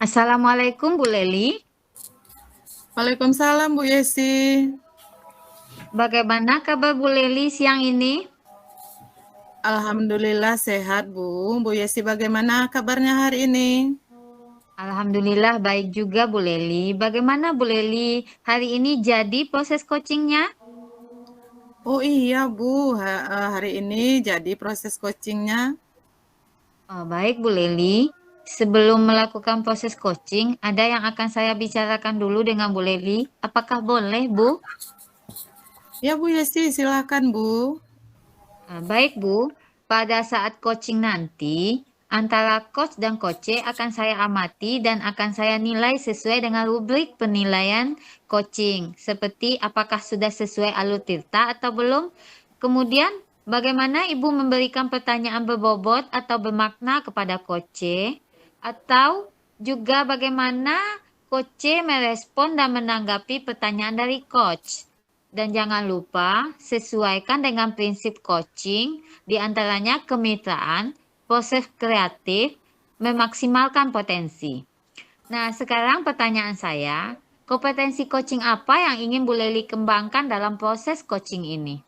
Assalamualaikum Bu Leli. Waalaikumsalam Bu Yesi. Bagaimana kabar Bu Leli siang ini? Alhamdulillah sehat Bu. Bu Yesi bagaimana kabarnya hari ini? Alhamdulillah baik juga Bu Leli. Bagaimana Bu Leli hari ini jadi proses coachingnya? Oh iya Bu, hari ini jadi proses coachingnya. Oh, baik Bu Leli. Sebelum melakukan proses coaching, ada yang akan saya bicarakan dulu dengan Bu Leli. Apakah boleh Bu? Ya Bu Yesi silakan Bu. Baik Bu, pada saat coaching nanti, antara coach dan coach akan saya amati dan akan saya nilai sesuai dengan rubrik penilaian coaching, seperti apakah sudah sesuai alur tirta atau belum. Kemudian, bagaimana Ibu memberikan pertanyaan berbobot atau bermakna kepada coach, atau juga bagaimana coach merespon dan menanggapi pertanyaan dari coach. Dan jangan lupa sesuaikan dengan prinsip coaching, diantaranya kemitraan, proses kreatif, memaksimalkan potensi. Nah, sekarang pertanyaan saya, kompetensi coaching apa yang ingin Bu Leli kembangkan dalam proses coaching ini?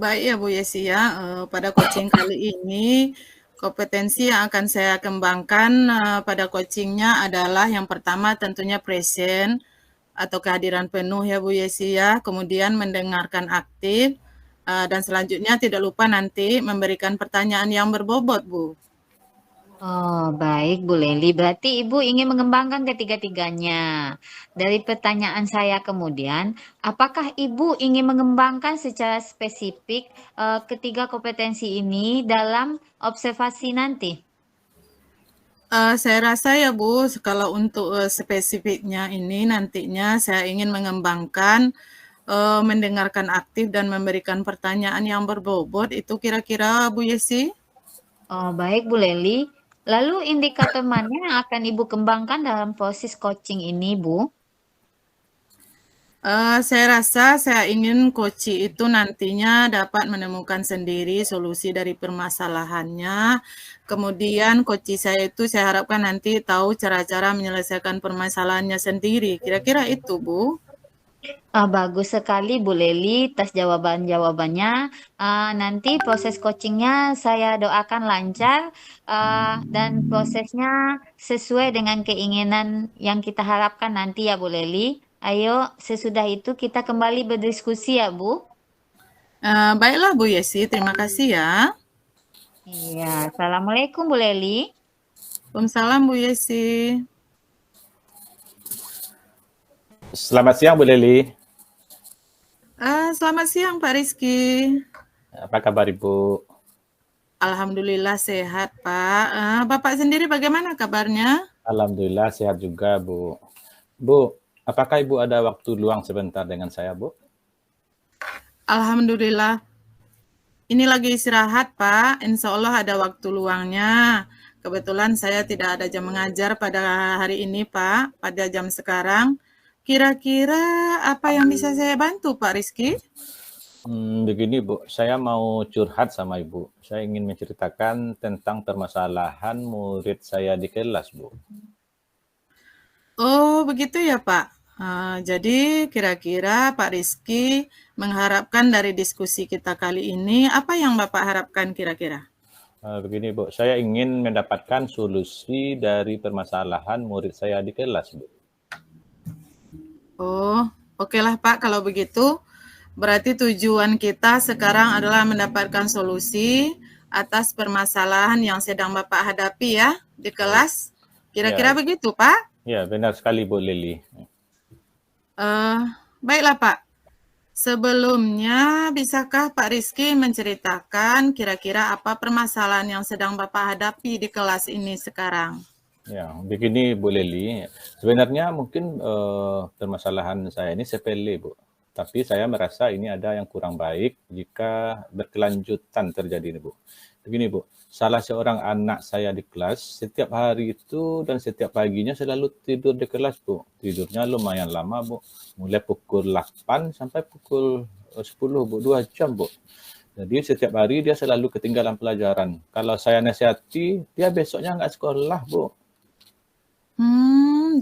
Baik ya Bu Yesi ya. Pada coaching kali ini kompetensi yang akan saya kembangkan pada coachingnya adalah yang pertama tentunya present atau kehadiran penuh ya Bu Yesi ya. Kemudian mendengarkan aktif dan selanjutnya tidak lupa nanti memberikan pertanyaan yang berbobot Bu. Oh, baik Bu Leli. Berarti Ibu ingin mengembangkan ketiga-tiganya. Dari pertanyaan saya kemudian, apakah Ibu ingin mengembangkan secara spesifik ketiga kompetensi ini dalam observasi nanti? Saya rasa ya Bu, kalau untuk spesifiknya ini nantinya saya ingin mengembangkan mendengarkan aktif dan memberikan pertanyaan yang berbobot itu kira-kira Bu Yesi. Oh, baik Bu Leli. Lalu indikator mana yang akan Ibu kembangkan dalam proses coaching ini, Bu? Saya rasa saya ingin coach itu nantinya dapat menemukan sendiri solusi dari permasalahannya. Kemudian coach saya itu saya harapkan nanti tahu cara-cara menyelesaikan permasalahannya sendiri. Kira-kira itu, Bu. Bagus sekali Bu Leli, atas jawaban-jawabannya. Nanti proses coachingnya saya doakan lancar dan prosesnya sesuai dengan keinginan yang kita harapkan nanti ya Bu Leli. Ayo, sesudah itu kita kembali berdiskusi ya Bu. Baiklah Bu Yesi, terima kasih ya. Iya, Assalamualaikum Bu Leli. Waalaikumsalam Bu Yesi. Selamat siang Bu Leli. Selamat siang Pak Rizky. Apa kabar Ibu? Alhamdulillah sehat Pak. Bapak sendiri bagaimana kabarnya? Alhamdulillah sehat juga Bu. Bu, apakah Ibu ada waktu luang sebentar dengan saya Bu? Alhamdulillah. Ini lagi istirahat Pak. Insya Allah ada waktu luangnya. Kebetulan saya tidak ada jam mengajar pada hari ini Pak. Pada jam sekarang. Kira-kira apa yang bisa saya bantu Pak Rizky? Begini Bu, saya mau curhat sama Ibu. Saya ingin menceritakan tentang permasalahan murid saya di kelas Bu. Oh, begitu ya, Pak. Jadi kira-kira Pak Rizky mengharapkan dari diskusi kita kali ini, apa yang Bapak harapkan kira-kira? Begini Bu, saya ingin mendapatkan solusi dari permasalahan murid saya di kelas Bu. Oh, okelah Pak, kalau begitu. Berarti tujuan kita sekarang adalah mendapatkan solusi atas permasalahan yang sedang Bapak hadapi ya di kelas. Kira-kira Ya, begitu, Pak? ya benar sekali Bu Lili. Baiklah, Pak. Sebelumnya, bisakah Pak Rizky menceritakan kira-kira apa permasalahan yang sedang Bapak hadapi di kelas ini sekarang? Ya, begini Bu Leli, sebenarnya mungkin permasalahan saya ini sepele Bu, tapi saya merasa ini ada yang kurang baik jika berkelanjutan terjadi ini Bu. Begini Bu, salah seorang anak saya di kelas setiap hari itu dan setiap paginya selalu tidur di kelas Bu. Tidurnya lumayan lama Bu, mulai pukul 8 sampai pukul 10 Bu, 2 jam Bu. Jadi setiap hari dia selalu ketinggalan pelajaran. Kalau saya nasihati, dia besoknya nggak sekolah Bu.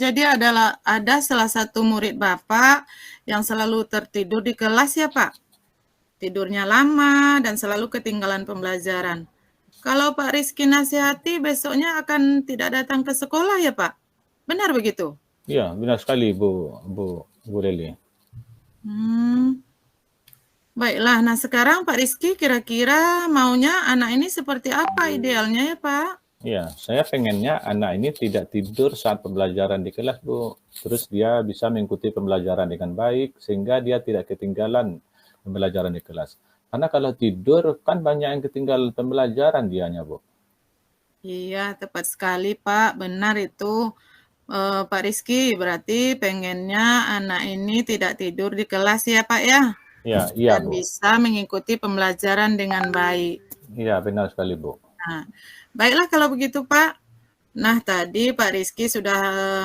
Jadi ada salah satu murid Bapak yang selalu tertidur di kelas ya Pak? Tidurnya lama dan selalu ketinggalan pembelajaran. Kalau Pak Rizky nasihati, besoknya akan tidak datang ke sekolah ya Pak? Benar begitu? Iya, benar sekali Bu Leli. Baiklah, nah sekarang Pak Rizky kira-kira maunya anak ini seperti apa idealnya ya Pak? Iya, saya pengennya anak ini tidak tidur saat pembelajaran di kelas, Bu. Terus dia bisa mengikuti pembelajaran dengan baik, sehingga dia tidak ketinggalan pembelajaran di kelas. Karena kalau tidur, kan banyak yang ketinggalan pembelajaran dianya, Bu. Iya, tepat sekali Pak, benar itu. Pak Rizky, berarti pengennya anak ini tidak tidur di kelas ya Pak ya? Iya, Dan Bu. bisa mengikuti pembelajaran dengan baik. Iya, benar sekali, Bu. Nah, baiklah kalau begitu Pak. Nah, tadi Pak Rizky sudah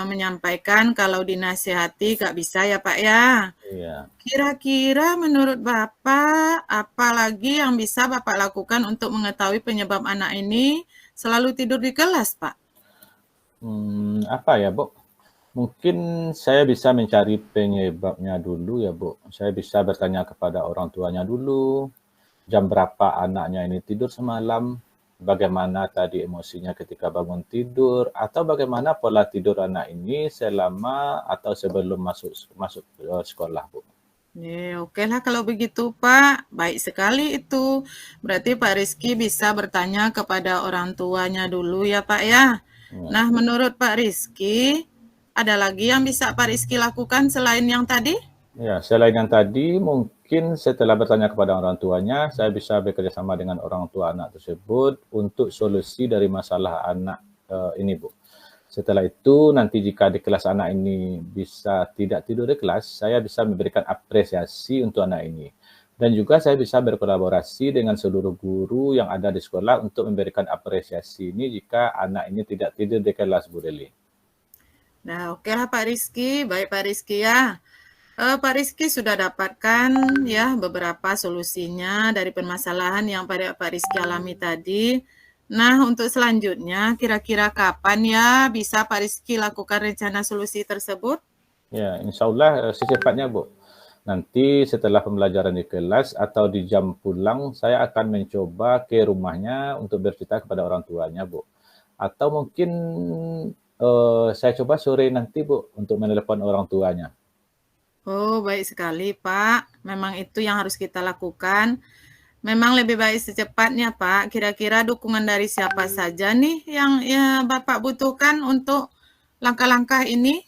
menyampaikan kalau dinasihati gak bisa ya Pak ya. Iya. Kira-kira menurut Bapak, apa lagi yang bisa Bapak lakukan untuk mengetahui penyebab anak ini selalu tidur di kelas, Pak? Apa ya, Bu? Mungkin saya bisa mencari penyebabnya dulu ya, Bu. Saya bisa bertanya kepada orang tuanya dulu, jam berapa anaknya ini tidur semalam, bagaimana tadi emosinya ketika bangun tidur, atau bagaimana pola tidur anak ini selama atau sebelum masuk sekolah, Bu. Oke lah kalau begitu Pak, baik sekali itu. Berarti Pak Rizky bisa bertanya kepada orang tuanya dulu ya Pak ya. Ya. Nah, menurut Pak Rizky, ada lagi yang bisa Pak Rizky lakukan selain yang tadi? Ya, selain yang tadi, mungkin setelah bertanya kepada orang tuanya, saya bisa bekerja sama dengan orang tua anak tersebut untuk solusi dari masalah anak ini, Bu. Setelah itu, nanti jika di kelas anak ini bisa tidak tidur di kelas, saya bisa memberikan apresiasi untuk anak ini. Dan juga saya bisa berkolaborasi dengan seluruh guru yang ada di sekolah untuk memberikan apresiasi ini jika anak ini tidak tidur di kelas, Bu Leli. Nah, oke lah Pak Rizky, baik Pak Rizky ya. Pak Rizky sudah dapatkan ya beberapa solusinya dari permasalahan yang Pak Rizky alami tadi. Nah, untuk selanjutnya, kira-kira kapan ya bisa Pak Rizky lakukan rencana solusi tersebut? Ya, insya Allah secepatnya, Bu. Nanti setelah pembelajaran di kelas atau di jam pulang, saya akan mencoba ke rumahnya untuk bercerita kepada orang tuanya, Bu. Atau mungkin saya coba sore nanti, Bu, untuk menelepon orang tuanya. Oh, baik sekali, Pak. Memang itu yang harus kita lakukan. Memang lebih baik secepatnya, Pak. Kira-kira dukungan dari siapa saja nih yang ya, Bapak butuhkan untuk langkah-langkah ini?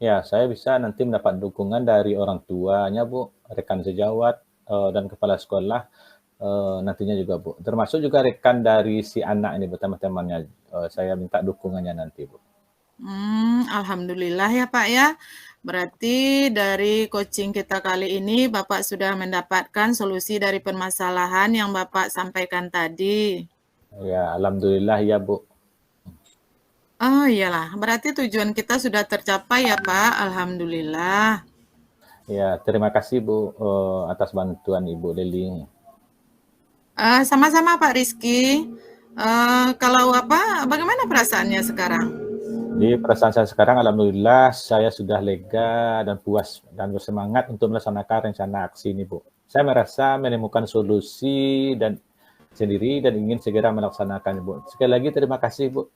Ya, saya bisa nanti mendapat dukungan dari orang tuanya, Bu, rekan sejawat, dan kepala sekolah nantinya juga, Bu. Termasuk juga rekan dari si anak ini, teman-temannya. Saya minta dukungannya nanti, Bu. Alhamdulillah ya, Pak ya. Berarti dari coaching kita kali ini Bapak sudah mendapatkan solusi dari permasalahan yang Bapak sampaikan tadi. Ya, alhamdulillah ya, Bu. Oh iyalah, berarti tujuan kita sudah tercapai ya Pak. Alhamdulillah. Ya, terima kasih, Bu, atas bantuan Ibu Leli. Sama-sama Pak Rizky. Kalau bagaimana perasaannya sekarang? Di perasaan saya sekarang, alhamdulillah, saya sudah lega dan puas dan bersemangat untuk melaksanakan rencana aksi ini, Bu. Saya merasa menemukan solusi dan sendiri dan ingin segera melaksanakan, Bu. Sekali lagi terima kasih, Bu.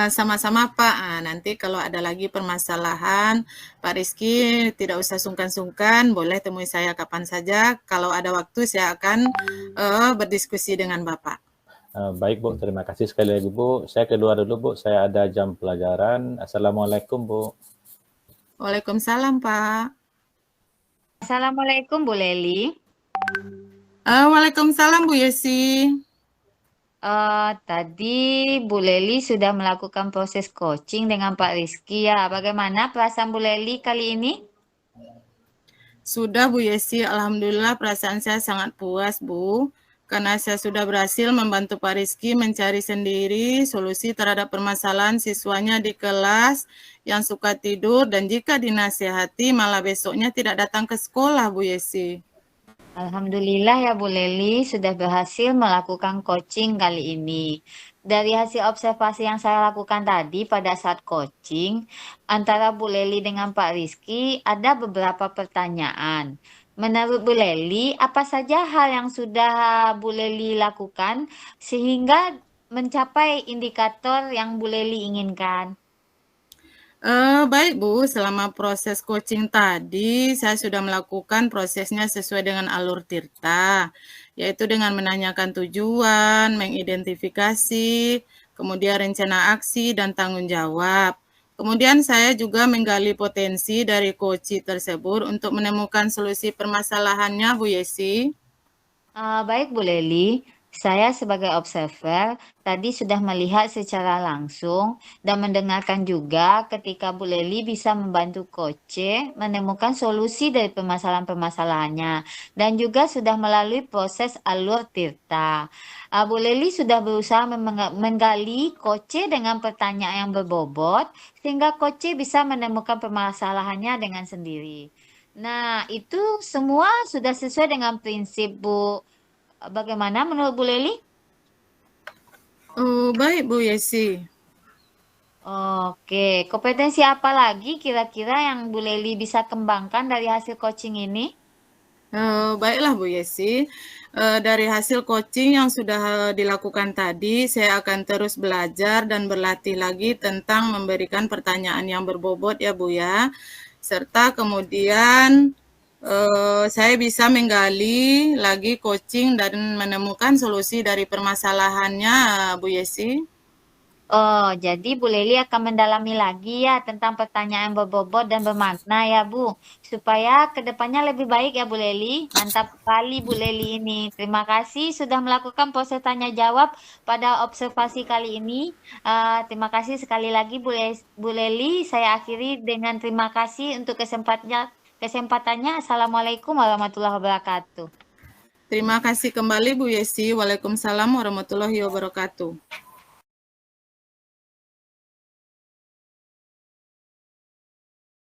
Sama-sama Pak. Nanti kalau ada lagi permasalahan, Pak Rizky tidak usah sungkan-sungkan, boleh temui saya kapan saja. Kalau ada waktu saya akan berdiskusi dengan Bapak. Baik, Bu. Terima kasih sekali lagi, Bu. Saya keluar dulu, Bu. Saya ada jam pelajaran. Assalamualaikum, Bu. Waalaikumsalam, Pak. Assalamualaikum, Bu Leli. Waalaikumsalam, Bu Yesi. Tadi Bu Leli sudah melakukan proses coaching dengan Pak Rizky ya. Bagaimana perasaan Bu Leli kali ini? Sudah, Bu Yesi. Alhamdulillah perasaan saya sangat puas, Bu. Karena saya sudah berhasil membantu Pak Rizky mencari sendiri solusi terhadap permasalahan siswanya di kelas yang suka tidur dan jika dinasihati malah besoknya tidak datang ke sekolah, Bu Yesi. Alhamdulillah ya Bu Leli sudah berhasil melakukan coaching kali ini. Dari hasil observasi yang saya lakukan tadi pada saat coaching, antara Bu Leli dengan Pak Rizky ada beberapa pertanyaan. Menurut Bu Leli, apa saja hal yang sudah Bu Leli lakukan sehingga mencapai indikator yang Bu Leli inginkan? Baik Bu, selama proses coaching tadi saya sudah melakukan prosesnya sesuai dengan alur Tirta, yaitu dengan menanyakan tujuan, mengidentifikasi, kemudian rencana aksi dan tanggung jawab. Kemudian saya juga menggali potensi dari coaching tersebut untuk menemukan solusi permasalahannya Bu Yesi. Baik Bu Leli, saya sebagai observer tadi sudah melihat secara langsung dan mendengarkan juga ketika Bu Leli bisa membantu Koce menemukan solusi dari permasalahan-permasalahannya dan juga sudah melalui proses alur Tirta. Bu Leli sudah berusaha menggali Koce dengan pertanyaan yang berbobot sehingga Koce bisa menemukan permasalahannya dengan sendiri. Nah, itu semua sudah sesuai dengan prinsip Bu. Bagaimana menurut Bu Leli? Oh, baik Bu Yesi. Oke, kompetensi apa lagi kira-kira yang Bu Leli bisa kembangkan dari hasil coaching ini? Baiklah Bu Yesi, dari hasil coaching yang sudah dilakukan tadi, saya akan terus belajar dan berlatih lagi tentang memberikan pertanyaan yang berbobot ya Bu ya, serta kemudian saya bisa menggali lagi coaching dan menemukan solusi dari permasalahannya Bu Yesi. Oh, jadi Bu Leli akan mendalami lagi ya tentang pertanyaan berbobot dan bermakna ya Bu, supaya kedepannya lebih baik ya Bu Leli. Mantap sekali Bu Leli ini. Terima kasih sudah melakukan proses tanya jawab pada observasi kali ini. Terima kasih sekali lagi Bu Leli. Saya akhiri dengan terima kasih untuk kesempatannya. Assalamualaikum warahmatullahi wabarakatuh. Terima kasih kembali Bu Yesi. Waalaikumsalam warahmatullahi wabarakatuh.